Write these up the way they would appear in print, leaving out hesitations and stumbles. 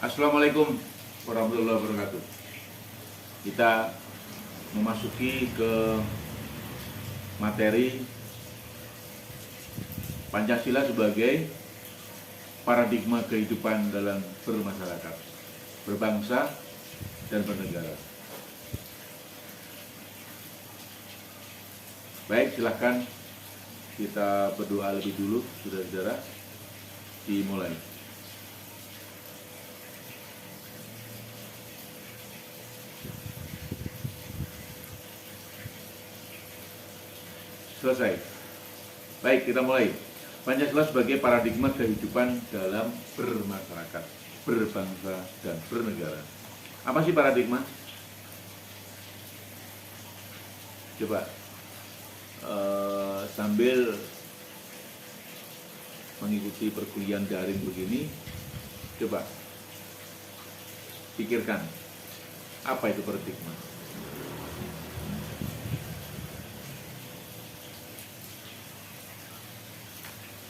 Assalamualaikum warahmatullahi wabarakatuh. Kita memasuki ke materi Pancasila sebagai paradigma kehidupan dalam bermasyarakat, berbangsa, dan bernegara. Baik, silahkan kita berdoa lebih dulu, saudara-saudara. Dimulai. Selesai. Baik, kita mulai. Pancasila sebagai paradigma kehidupan dalam bermasyarakat, berbangsa, dan bernegara. Apa sih paradigma? Coba sambil mengikuti perkuliahan daring begini, coba pikirkan, apa itu paradigma?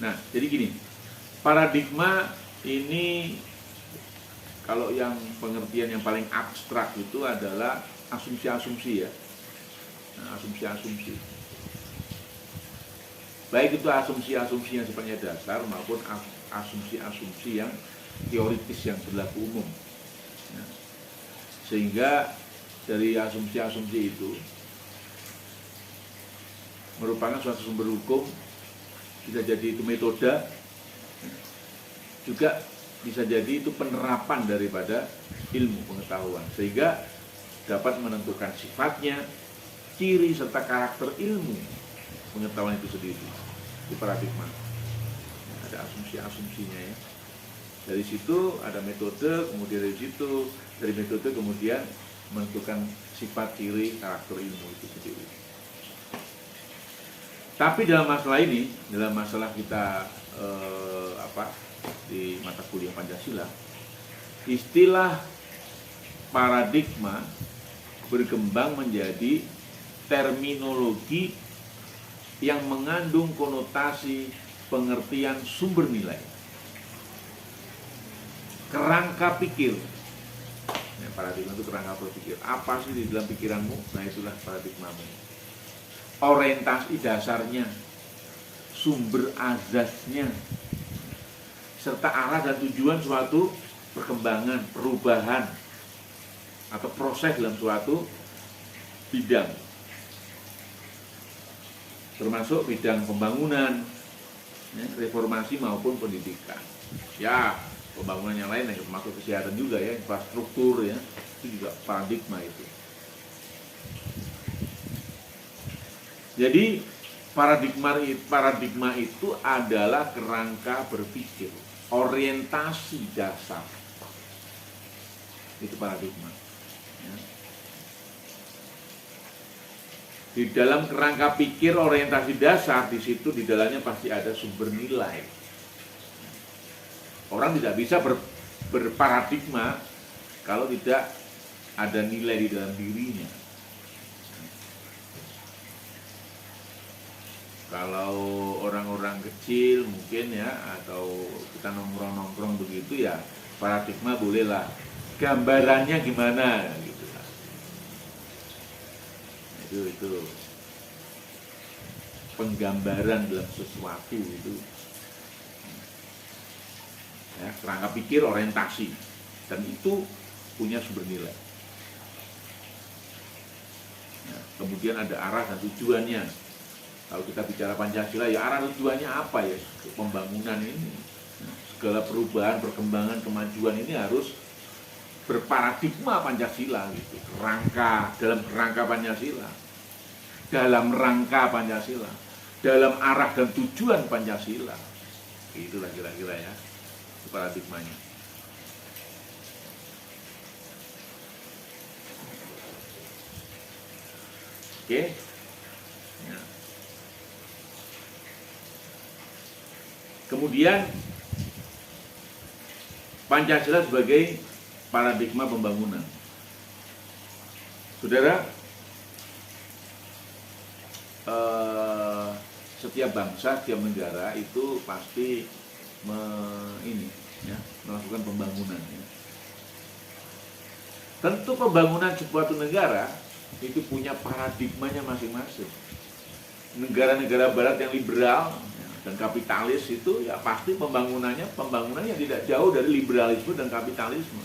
Nah, jadi gini, paradigma ini kalau yang pengertian yang paling abstrak itu adalah asumsi-asumsi ya. Nah, asumsi-asumsi. Baik itu asumsi-asumsi yang sifatnya dasar maupun asumsi-asumsi yang teoritis yang berlaku umum. Nah, sehingga dari asumsi-asumsi itu merupakan suatu sumber hukum, bisa jadi itu metode, juga bisa jadi itu penerapan daripada ilmu pengetahuan, sehingga dapat menentukan sifatnya, ciri serta karakter ilmu pengetahuan itu sendiri. Itu paradigma. Ada asumsi-asumsinya ya. Dari situ ada metode, kemudian dari metode kemudian menentukan sifat, ciri, karakter ilmu itu sendiri. Tapi dalam masalah ini, dalam masalah kita di mata kuliah Pancasila, istilah paradigma berkembang menjadi terminologi yang mengandung konotasi pengertian sumber nilai, kerangka pikir. Nah, paradigma itu kerangka berpikir. Apa sih di dalam pikiranmu? Nah, itulah paradigmamu. Orientasi dasarnya, sumber azasnya, serta arah dan tujuan suatu perkembangan, perubahan, atau proses dalam suatu bidang, termasuk bidang pembangunan, reformasi maupun pendidikan. Ya, pembangunan yang lain yang termasuk kesehatan juga ya, infrastruktur ya, itu juga paradigma itu. Jadi paradigma itu adalah kerangka berpikir, orientasi dasar. Itu paradigma. Ya. Di dalam kerangka pikir orientasi dasar, di situ di dalamnya pasti ada sumber nilai. Orang tidak bisa berparadigma kalau tidak ada nilai di dalam dirinya. Kalau orang-orang kecil mungkin ya, atau kita nongkrong-nongkrong begitu ya, paradigma bolehlah. Gambarannya gimana gitu lah. Itu penggambaran dalam sesuatu itu. Ya, kerangka pikir orientasi, dan itu punya sumber nilai. Ya, kemudian ada arah dan tujuannya. Kalau kita bicara Pancasila, ya arah tujuannya apa ya? Pembangunan ini, segala perubahan, perkembangan, kemajuan ini harus berparadigma Pancasila gitu. Dalam rangka Pancasila, dalam rangka Pancasila, dalam arah dan tujuan Pancasila. Itulah kira-kira ya, paradigmanya. Oke. Ya. Kemudian Pancasila sebagai paradigma pembangunan. Saudara, setiap bangsa, setiap negara itu pasti melakukan pembangunan ya. Tentu pembangunan suatu negara itu punya paradigmanya masing-masing. Negara-negara barat yang liberal dan kapitalis itu ya pasti pembangunannya yang tidak jauh dari liberalisme dan kapitalisme.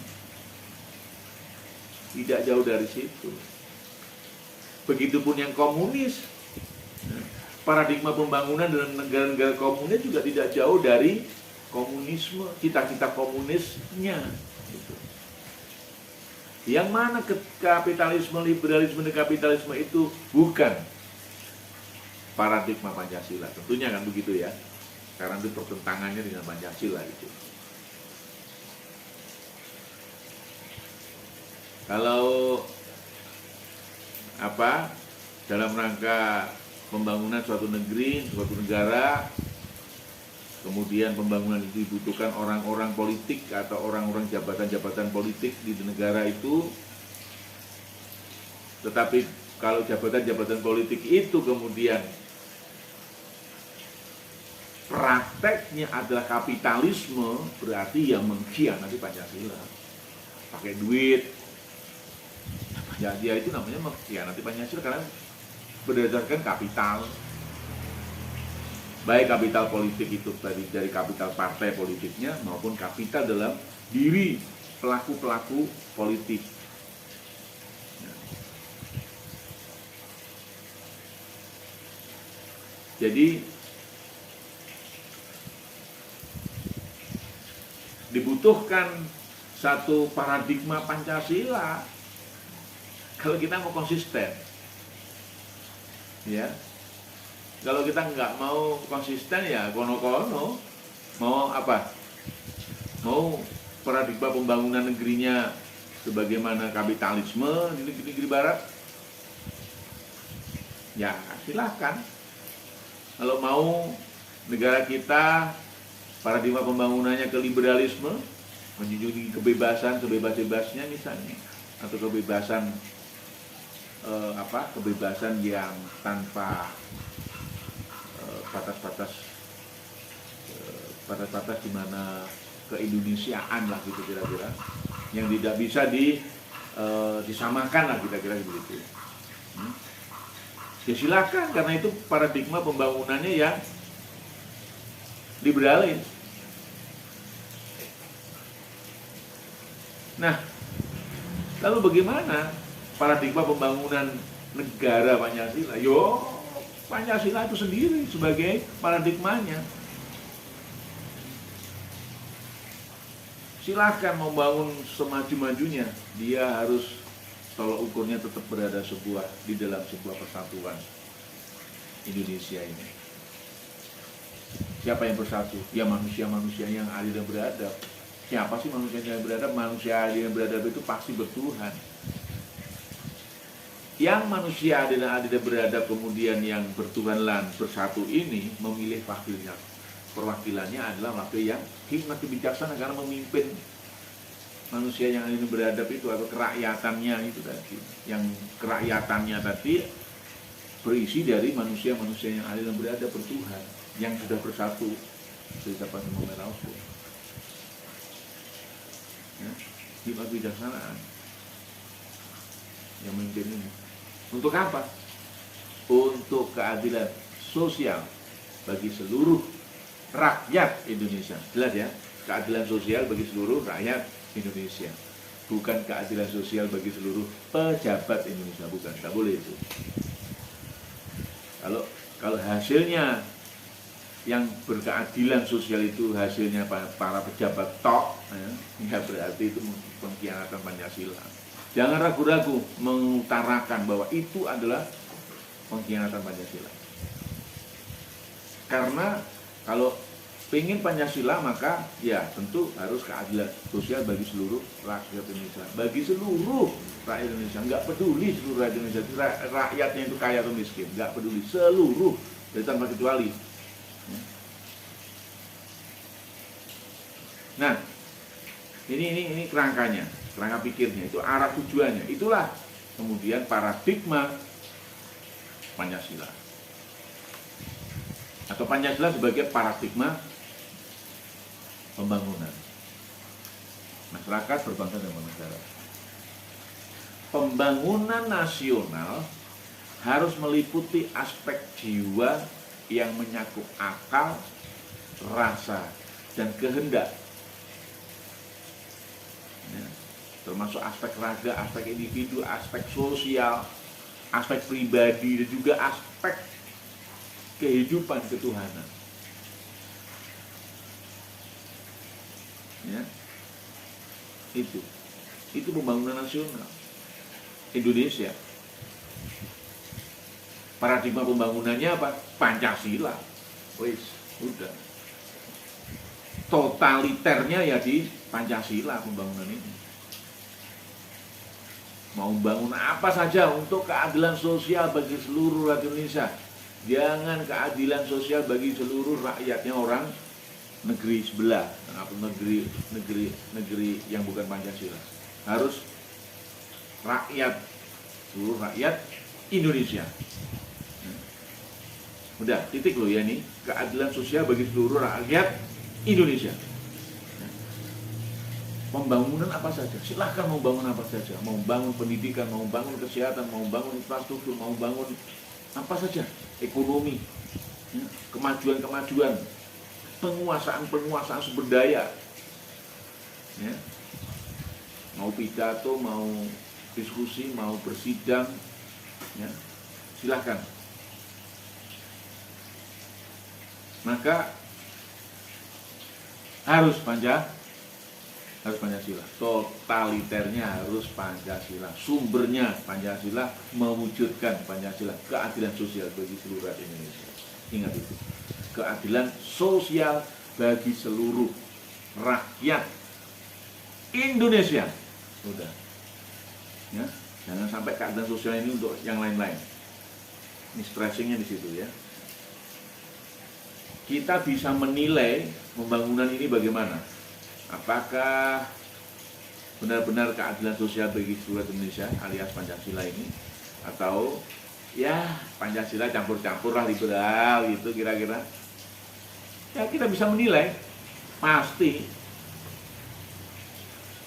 Tidak jauh dari situ. Begitupun yang komunis. Paradigma pembangunan dalam negara-negara komunis juga tidak jauh dari komunisme, cita-cita komunisnya. Gitu. Yang mana kapitalisme, liberalisme, dan kapitalisme itu bukan paradigma Pancasila. Tentunya kan begitu ya. Karena itu pertentangannya dengan Pancasila itu. Kalau dalam rangka pembangunan suatu negeri, suatu negara, kemudian pembangunan itu dibutuhkan orang-orang politik atau orang-orang jabatan-jabatan politik di negara itu. Tetapi kalau jabatan-jabatan politik itu kemudian prakteknya adalah kapitalisme, berarti yang mengkhianati Pancasila. Pakai duit, ya dia itu namanya mengkhianati Pancasila karena berdasarkan kapital. Baik kapital politik itu dari kapital partai politiknya maupun kapital dalam diri pelaku-pelaku politik. Jadi dibutuhkan satu paradigma Pancasila kalau kita mau konsisten. Ya. Kalau kita nggak mau konsisten ya kono-kono, mau apa? Mau paradigma pembangunan negerinya sebagaimana kapitalisme di negeri barat, ya silahkan. Kalau mau negara kita paradigma pembangunannya ke liberalisme, menjunjung kebebasan sebebas-bebasnya misalnya, atau kebebasan kebebasan yang tanpa batas-batas di mana keindonesiaan lah gitu kira-kira, yang tidak bisa disamakan lah kira-kira begitu. Ya silakan, karena itu paradigma pembangunannya yang liberalis. Nah, lalu bagaimana paradigma pembangunan negara Pancasila? Pancasila itu sendiri sebagai paradigmanya. Silahkan membangun semaju-majunya, dia harus tolak ukurnya tetap berada di dalam sebuah persatuan Indonesia ini. Siapa yang bersatu? Ya manusia-manusia yang adil dan beradab. Siapa sih manusia yang beradab? Manusia adil dan beradab itu pasti bertuhan. Yang manusia adil dan beradab kemudian yang bertuhanlah bersatu ini memilih wakilnya. Perwakilannya adalah wakil yang hikmat bijaksana karena memimpin manusia yang adil dan beradab itu atau kerakyatannya itu tadi. Yang kerakyatannya tadi berisi dari manusia-manusia yang adil dan beradab bertuhan, yang sudah bersatu dari Sabang sampai Merauke. Ya, hikmat bijaksanaan yang memimpin ini. Untuk apa? Untuk keadilan sosial bagi seluruh rakyat Indonesia. Jelas ya, keadilan sosial bagi seluruh rakyat Indonesia. Bukan keadilan sosial bagi seluruh pejabat Indonesia, bukan. Tak boleh itu. Kalau hasilnya yang berkeadilan sosial itu hasilnya para pejabat tok, ya berarti itu pengkhianatan Pancasila. Jangan ragu-ragu mengutarakan bahwa itu adalah pengkhianatan Pancasila. Karena kalau ingin Pancasila maka ya tentu harus keadilan sosial bagi seluruh rakyat Indonesia. Bagi seluruh rakyat Indonesia, nggak peduli seluruh rakyat Indonesia, rakyatnya itu kaya atau miskin, nggak peduli, seluruh dari tanpa kecuali. Nah, ini kerangkanya, kerangka pikirnya, itu arah tujuannya. Itulah kemudian paradigma Pancasila. Atau Pancasila sebagai paradigma pembangunan masyarakat berbangsa dan bernegara. Pembangunan nasional harus meliputi aspek jiwa yang menyakup akal, rasa, dan kehendak. Ya, termasuk aspek raga, aspek individu, aspek sosial, aspek pribadi, dan juga aspek kehidupan ketuhanan. Ya, itu pembangunan nasional Indonesia. Paradigma pembangunannya apa? Pancasila. Wis, udah. Totaliternya ya di Pancasila pembangunan ini. Mau bangun apa saja untuk keadilan sosial bagi seluruh rakyat Indonesia. Jangan keadilan sosial bagi seluruh rakyatnya orang negeri sebelah, atau negeri yang bukan Pancasila. Harus rakyat, seluruh rakyat Indonesia. Udah, titik loh ya nih, keadilan sosial bagi seluruh rakyat Indonesia. Pembangunan apa saja, silahkan mau bangun apa saja, mau bangun pendidikan, mau bangun kesehatan, mau bangun infrastruktur, mau bangun apa saja, ekonomi, kemajuan-kemajuan, penguasaan sumber daya, ya. Mau pidato, mau diskusi, mau bersidang, ya, silahkan. Maka harus Pancasila, totaliternya harus Pancasila, sumbernya Pancasila, mewujudkan Pancasila, keadilan sosial bagi seluruh rakyat Indonesia. Ingat itu, keadilan sosial bagi seluruh rakyat Indonesia. Udah, ya, jangan sampai keadilan sosial ini untuk yang lain-lain. Ini stressingnya di situ ya. Kita bisa menilai pembangunan ini bagaimana. Apakah benar-benar keadilan sosial bagi seluruh Indonesia alias Pancasila ini, atau ya Pancasila campur-campur lah, liberal gitu kira-kira. Ya kita bisa menilai, pasti.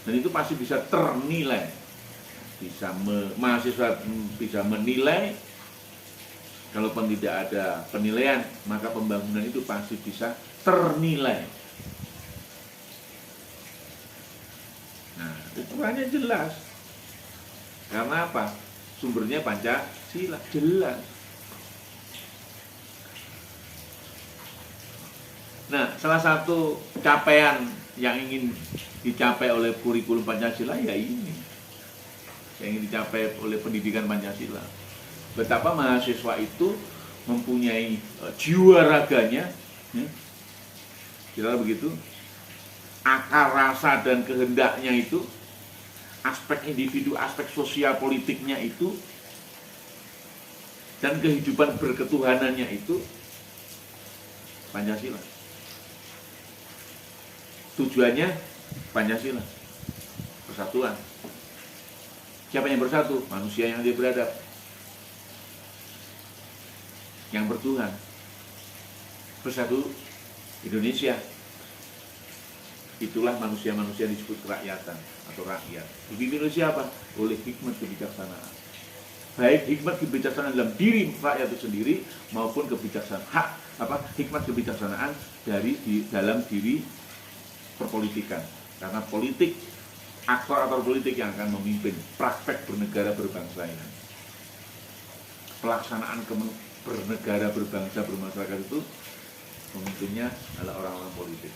Dan itu pasti bisa ternilai. Mahasiswa bisa menilai. Kalaupun tidak ada penilaian, maka pembangunan itu pasti bisa ternilai. Nah, ukurannya jelas. Karena apa? Sumbernya Pancasila, jelas. Nah, salah satu capaian yang ingin dicapai oleh kurikulum Pancasila ya ini. Yang ingin dicapai oleh pendidikan Pancasila. Betapa mahasiswa itu mempunyai jiwa raganya, ya, kira begitu, akar rasa dan kehendaknya itu, aspek individu, aspek sosial politiknya itu, dan kehidupan berketuhanannya itu Pancasila. Tujuannya Pancasila, persatuan. Siapa yang bersatu? Manusia yang adil beradab, yang bertuhan, bersatu Indonesia. Itulah manusia-manusia disebut kerakyatan atau rakyat. Dipimpin oleh siapa? Oleh hikmat kebijaksanaan. Baik hikmat kebijaksanaan dalam diri rakyat itu sendiri maupun hikmat kebijaksanaan dalam diri perpolitikan. Karena politik, aktor politik yang akan memimpin praktek bernegara berbangsa ini. Pelaksanaan bernegara, berbangsa, bermasyarakat itu pemimpinnya adalah orang-orang politik.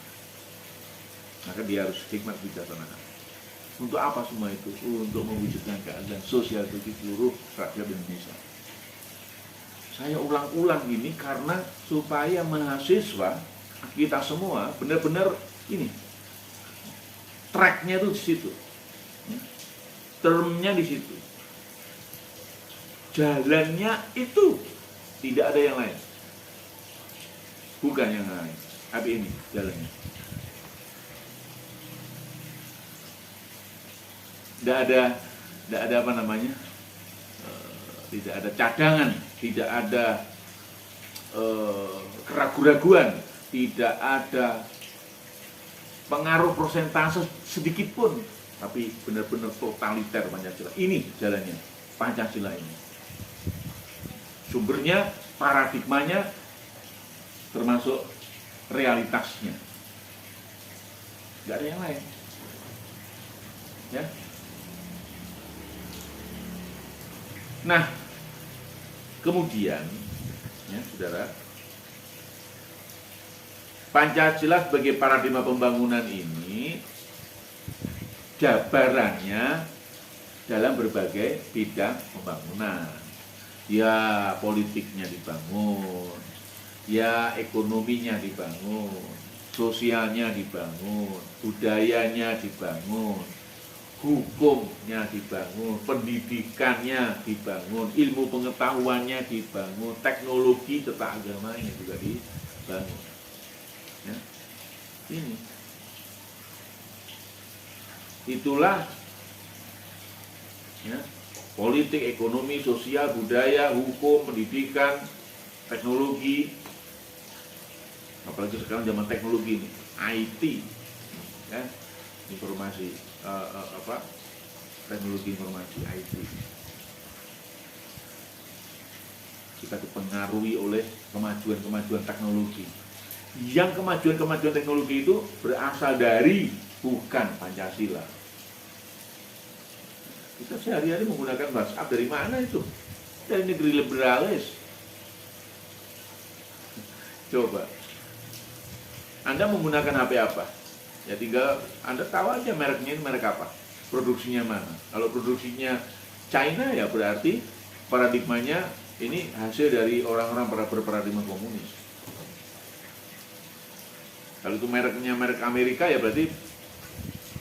Maka dia harus hikmat bijaksanaan. Untuk apa semua itu? Untuk mewujudkan keadilan sosial bagi seluruh rakyat Indonesia. Saya ulang-ulang ini karena supaya mahasiswa kita semua benar-benar ini tracknya itu di situ, termnya di situ, jalannya itu. Tidak ada yang lain, bukan yang lain, tapi ini jalannya. Tidak ada apa namanya, tidak ada cadangan, tidak ada keraguan-raguan, tidak ada pengaruh persentase sedikit pun tapi benar-benar totaliter Pancasila. Ini jalannya Pancasila ini. Sumbernya, paradigmanya, termasuk realitasnya. Nggak ada yang lain. Ya. Nah, kemudian, ya, saudara, Pancasila sebagai paradigma pembangunan ini jabarannya dalam berbagai bidang pembangunan. Ya, politiknya dibangun, ya ekonominya dibangun, sosialnya dibangun, budayanya dibangun, hukumnya dibangun, pendidikannya dibangun, ilmu pengetahuannya dibangun, teknologi serta agamanya juga dibangun. Ya. Ini itulah, ya, politik, ekonomi, sosial, budaya, hukum, pendidikan, teknologi, apalagi sekarang zaman teknologi ini, IT, ya, informasi, teknologi informasi, IT. Kita dipengaruhi oleh kemajuan teknologi. Yang kemajuan teknologi itu berasal dari bukan Pancasila. Kita sehari-hari menggunakan WhatsApp dari mana itu? Dari negeri liberalis. Coba, Anda menggunakan HP apa? Ya tinggal Anda tahu aja mereknya ini merek apa, produksinya mana. Kalau produksinya China ya berarti paradigmanya ini hasil dari orang-orang berparadigma komunis. Kalau itu mereknya merek Amerika ya berarti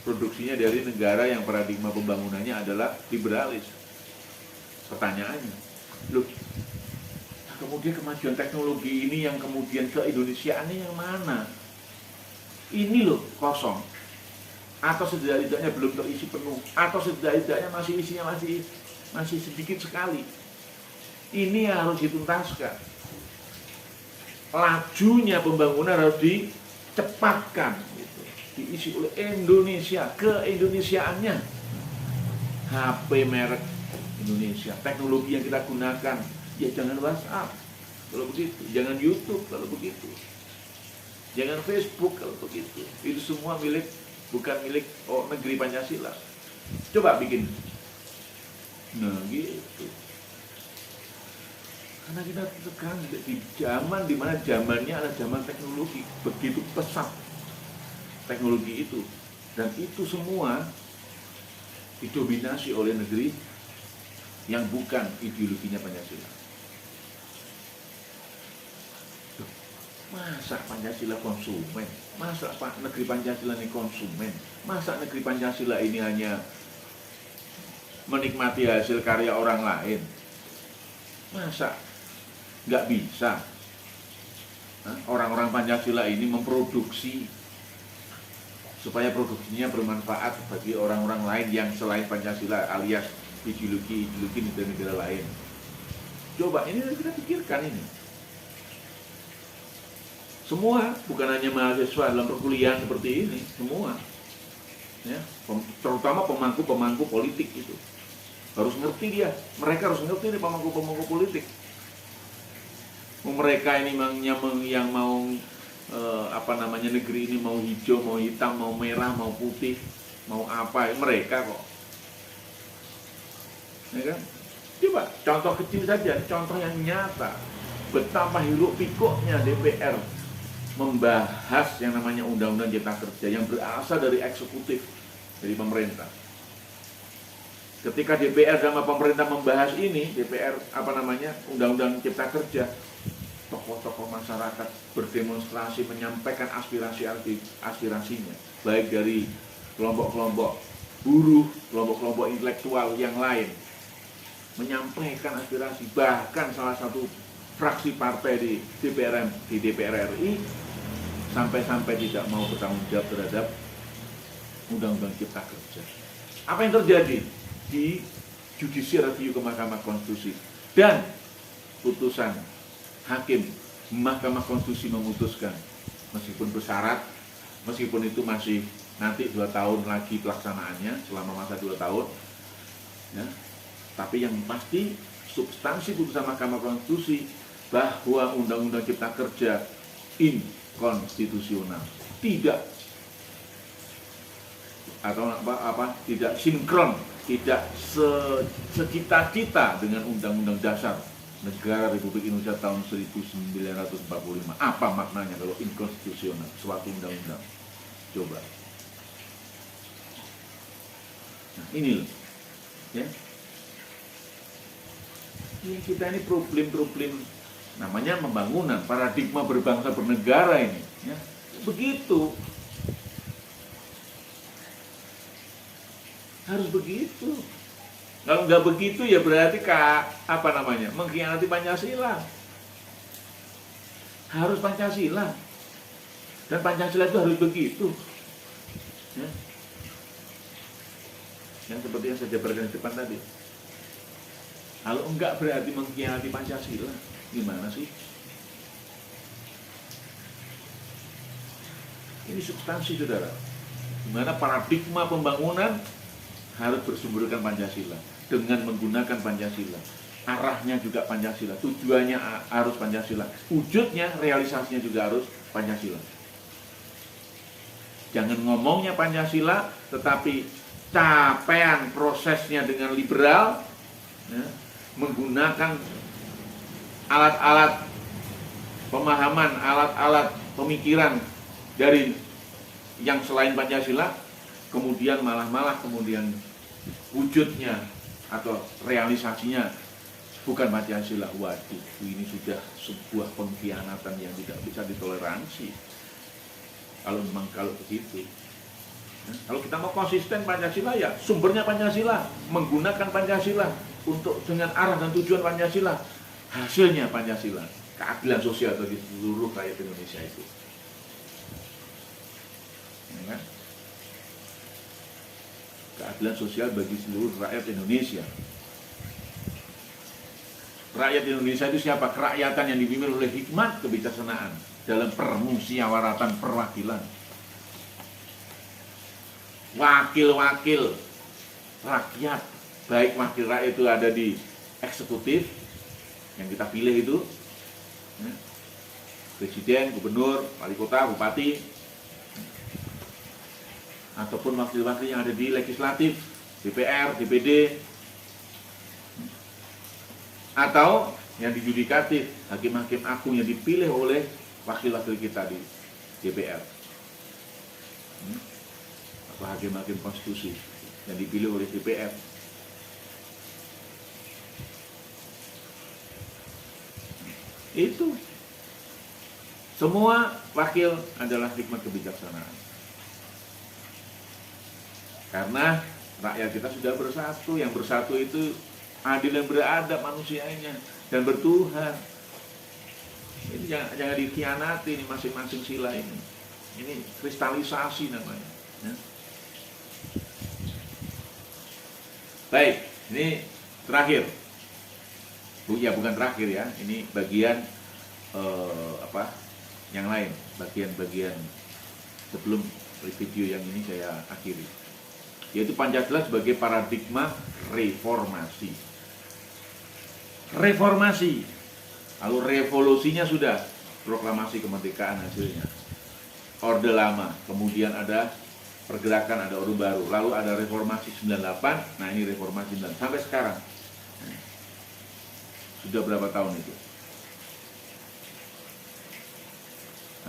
produksinya dari negara yang paradigma pembangunannya adalah liberalis. Pertanyaannya, loh, kemudian kemajuan teknologi ini yang kemudian ke Indonesia ini yang mana? Ini loh kosong, atau setidaknya belum terisi penuh, atau setidaknya masih isinya masih sedikit sekali. Ini harus dituntaskan. Lajunya pembangunan harus dicepatkan, gitu. Diisi oleh Indonesia, ke-Indonesiaannya. HP merek Indonesia, teknologi yang kita gunakan, ya jangan WhatsApp kalau begitu, jangan YouTube kalau begitu, jangan Facebook kalau begitu. Itu semua bukan milik negeri Pancasila. Coba bikin. Nah gitu. Karena kita sekarang di zaman dimana zamannya adalah zaman teknologi, begitu pesat teknologi itu, dan itu semua didominasi oleh negeri yang bukan ideologinya Pancasila. Masa Pancasila konsumen? Masa negeri Pancasila ini konsumen? Masa negeri Pancasila ini hanya menikmati hasil karya orang lain? Masa nggak bisa orang-orang Pancasila ini memproduksi supaya produksinya bermanfaat bagi orang-orang lain yang selain Pancasila alias ideologi negara-negara lain? Coba ini kita pikirkan ini. Semua, bukan hanya mahasiswa dalam perkuliahan seperti ini, semua, ya, terutama pemangku politik itu harus ngerti dia. Mereka harus ngerti nih pemangku politik. Mereka ini yang mau negeri ini mau hijau, mau hitam, mau merah, mau putih, mau apa, mereka kok. Ya kan? Coba contoh kecil saja, contoh yang nyata. Betapa hiruk pikuknya DPR membahas yang namanya Undang-Undang Cipta Kerja yang berasal dari eksekutif, dari pemerintah. Ketika DPR sama pemerintah membahas ini, Undang-Undang Cipta Kerja, tokoh-tokoh masyarakat berdemonstrasi menyampaikan aspirasinya, baik dari kelompok-kelompok buruh, kelompok-kelompok intelektual yang lain, menyampaikan aspirasi. Bahkan salah satu fraksi partai di DPR RI sampai tidak mau bertanggung jawab terhadap Undang-Undang Cipta Kerja. Apa yang terjadi? Di judicial review ke Mahkamah Konstitusi, dan putusan hakim Mahkamah Konstitusi memutuskan, meskipun bersyarat, meskipun itu masih nanti 2 tahun lagi pelaksanaannya selama masa 2 tahun. Ya. Tapi yang pasti substansi putusan Mahkamah Konstitusi bahwa Undang-Undang Cipta Kerja inkonstitusional, tidak tidak sinkron, tidak secita-cita dengan Undang-Undang Dasar Negara Republik Indonesia tahun 1945. Apa maknanya kalau inkonstitusional suatu undang-undang? Coba. Nah, ini loh. Ya. Ini kita ini problem-problem namanya pembangunan, paradigma berbangsa bernegara ini, ya. Begitu. Harus begitu. Kalau nggak begitu ya berarti mengkhianati Pancasila. Harus Pancasila. Dan Pancasila itu harus begitu. Ya. Yang seperti yang saya jabarkan di depan tadi. Kalau enggak berarti mengkhianati Pancasila. Gimana sih? Ini substansi, saudara. Gimana paradigma pembangunan harus bersumberkan Pancasila. Dengan menggunakan Pancasila. Arahnya juga Pancasila. Tujuannya harus Pancasila. Wujudnya, realisasinya juga harus Pancasila. Jangan ngomongnya Pancasila, tetapi capaian prosesnya dengan liberal, ya, menggunakan alat-alat pemahaman, alat-alat pemikiran dari yang selain Pancasila, kemudian malah kemudian wujudnya atau realisasinya bukan Pancasila. Waduh, ini sudah sebuah pengkhianatan yang tidak bisa ditoleransi. Kalau begitu. Kalau kita mau konsisten Pancasila, ya sumbernya Pancasila, menggunakan Pancasila untuk dengan arah dan tujuan Pancasila, hasilnya Pancasila, keadilan sosial bagi seluruh rakyat Indonesia itu. Ya kan? Keadilan sosial bagi seluruh rakyat Indonesia. Rakyat Indonesia itu siapa? Kerakyatan yang dipimpin oleh hikmat kebijaksanaan dalam permusyawaratan perwakilan. Wakil-wakil rakyat, baik wakil rakyat itu ada di eksekutif yang kita pilih itu, ya, presiden, gubernur, wali kota, bupati, ataupun wakil-wakil yang ada di legislatif, DPR, DPD, atau yang di yudikatif, hakim-hakim agung yang dipilih oleh wakil-wakil kita di DPR, atau hakim-hakim konstitusi yang dipilih oleh DPR. Itu semua wakil adalah hikmat kebijaksanaan. Karena rakyat kita sudah bersatu, yang bersatu itu adil dan beradab manusianya dan bertuhan. Ini jangan dikhianati ini masing-masing sila ini. Ini kristalisasi namanya. Ya. Baik, ini terakhir. Bukan terakhir ya. Ini bagian yang lain, bagian-bagian sebelum video yang ini saya akhiri. Yaitu Pancasila sebagai paradigma reformasi. Reformasi. Lalu revolusinya sudah, proklamasi kemerdekaan hasilnya. Orde lama, kemudian ada pergerakan, ada orde baru, lalu ada reformasi 98, nah ini reformasi 9 sampai sekarang. Sudah berapa tahun itu?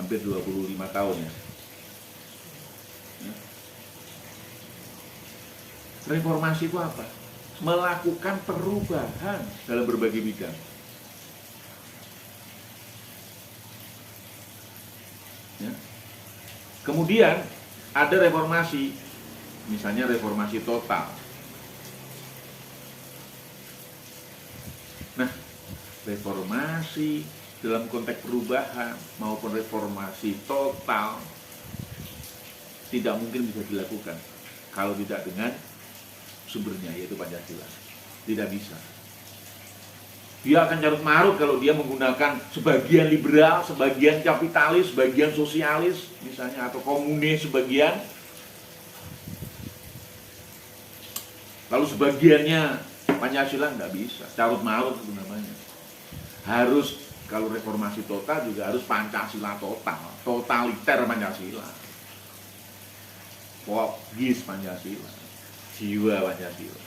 Hampir 25 tahun ya. Reformasi itu apa? Melakukan perubahan dalam berbagai bidang. Ya. Kemudian ada reformasi, misalnya reformasi total. Nah, reformasi dalam konteks perubahan maupun reformasi total tidak mungkin bisa dilakukan kalau tidak dengan sumbernya, yaitu Pancasila. Tidak bisa. Dia akan carut marut kalau dia menggunakan sebagian liberal, sebagian kapitalis, sebagian sosialis misalnya, atau komunis sebagian, Kalau sebagiannya Pancasila nggak bisa, carut marut itu namanya. Harus kalau reformasi total juga harus Pancasila total, totaliter Pancasila, pokis Pancasila, jiwa Pancasila.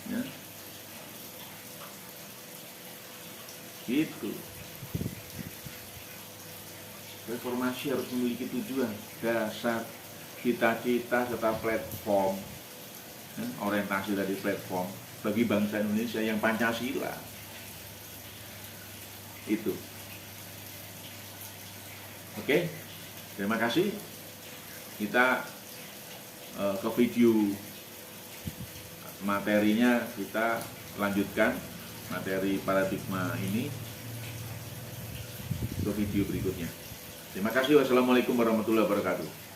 Ya. Gitu. Reformasi harus memiliki tujuan, dasar, cita-cita serta platform, orientasi dari platform bagi bangsa Indonesia yang Pancasila. Itu. Oke, terima kasih. Kita ke video materinya, kita lanjutkan materi paradigma ini ke video berikutnya. Terima kasih. Wassalamualaikum warahmatullahi wabarakatuh.